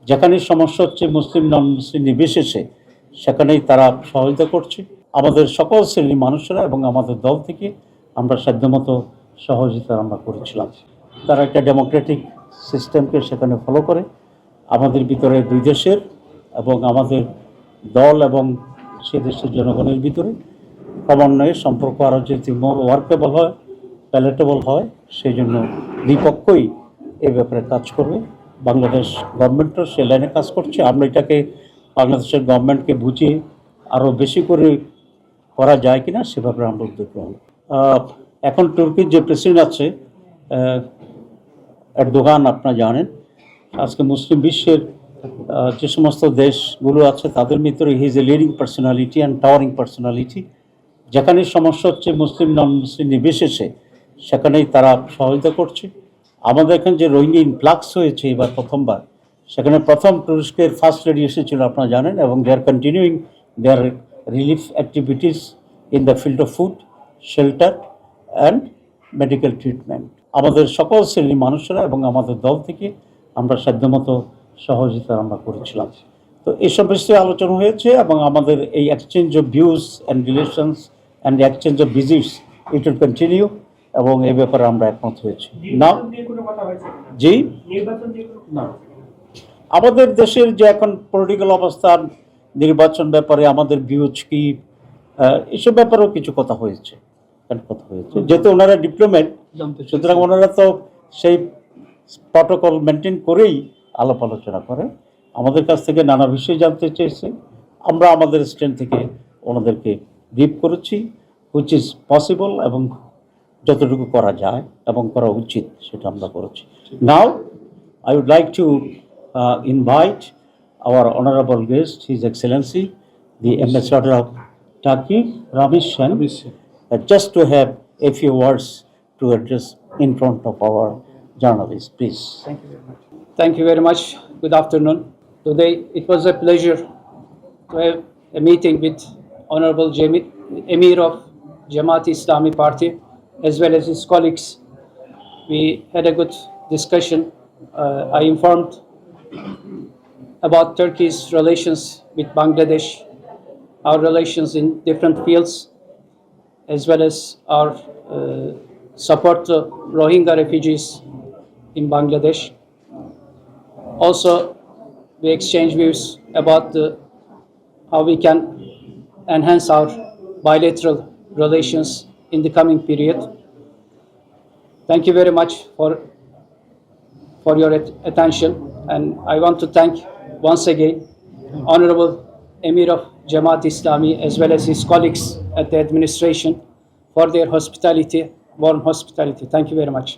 যেখানে সমস্যা হচ্ছে মুসলিম নন মুসলিম নির্বিশেষে সেখানেই তারা সহযোগিতা করছে। আমাদের সকল শ্রেণীর মানুষেরা এবং আমাদের দল থেকে আমরা সাধ্যমতো সহযোগিতা আমরা করেছিলাম। তারা একটা ডেমোক্রেটিক সিস্টেমকে সেখানে ফলো করে। আমাদের ভিতরে দুই দেশের এবং আমাদের দল এবং সে দেশের জনগণের ভিতরে ক্রমান্বয়ে সম্পর্ক আরও যদি মোর ওয়ার্কেবল হয়, প্যালেটেবল হয়, সেই জন্য দ্বিপক্ষই এ ব্যাপারে কাজ করবে। বাংলাদেশ গভর্নমেন্টও সে লাইনে কাজ করছে। আমরা এটাকে বাংলাদেশের গভর্নমেন্টকে বুঝিয়ে আরও বেশি করে করা যায় কিনা সে ব্যাপারে আমরা উদ্যোগ নেব। এখন তুর্কির যে প্রেসিডেন্ট আছে এরদোগান, আপনারা জানেন আজকে মুসলিম বিশ্বের যে সমস্ত দেশগুলো আছে তাদের ভিতরে he is a leading personality and towering personality. যেখানে সমস্যা হচ্ছে মুসলিম নন মুসলিম নির্বিশেষে সেখানেই তারা সহযোগিতা করছে। আমাদের এখানে যে রোহিঙ্গা ইনফ্লাক্স হয়েছে এবার প্রথমবার, সেখানে প্রথম তুরস্কের ফার্স্ট লেডি এসেছিল আপনারা জানেন, এবং they are continuing their relief activities in the field of food, shelter and medical treatment. আমাদের সকল শ্রেণীর মানুষেরা এবং আমাদের দল থেকে আমরা সাধ্যমতো সহযোগিতা আমরা করেছিলাম। তো এইসব বিষয়ে আলোচনা হয়েছে এবং আমাদের এই exchange of views and relations and exchange of visits it will continue, এবং এই ব্যাপারে আমরা একমত হয়েছি। না জি না, আমাদের দেশের যে এখন পলিটিক্যাল অবস্থান, নির্বাচন ব্যাপারে আমাদের ভিউজ কি, এসব ব্যাপারেও কিছু কথা হয়েছে। যেহেতু ওনারা ডিপ্লোম্যাট, সুতরাং ওনারা তো সেই প্রটোকল মেনটেন করেই আলাপ আলোচনা করে। আমাদের কাছ থেকে নানা বিষয় জানতে চেয়েছে, আমরা আমাদের স্ট্যান্ড থেকে ওনাদেরকে ব্রিফ করেছি, হুইচ ইজ পসিবল, এবং যতটুকু করা যায় এবং করা উচিত সেটা আমরা করেছি। নাও I would like to invite our honorable guest, His Excellency, the Ambassador of Turkey, Ramesh Shen, just to have a few words to address in front of our journalists, please. Thank you very much. Thank you very much. Good afternoon. Today it was a pleasure to have a meeting with Honorable Emir of Jamaat Islami Party as well as his colleagues. We had a good discussion. I informed about Turkey's relations with Bangladesh, our relations in different fields, as well as our support to Rohingya refugees in Bangladesh. Also, we exchanged views about how we can enhance our bilateral relations in the coming period. Thank you very much for your attention, and I want to thank once again Honorable Emir of Jamaat Islami as well as his colleagues at the administration for their hospitality, warm hospitality. Thank you very much.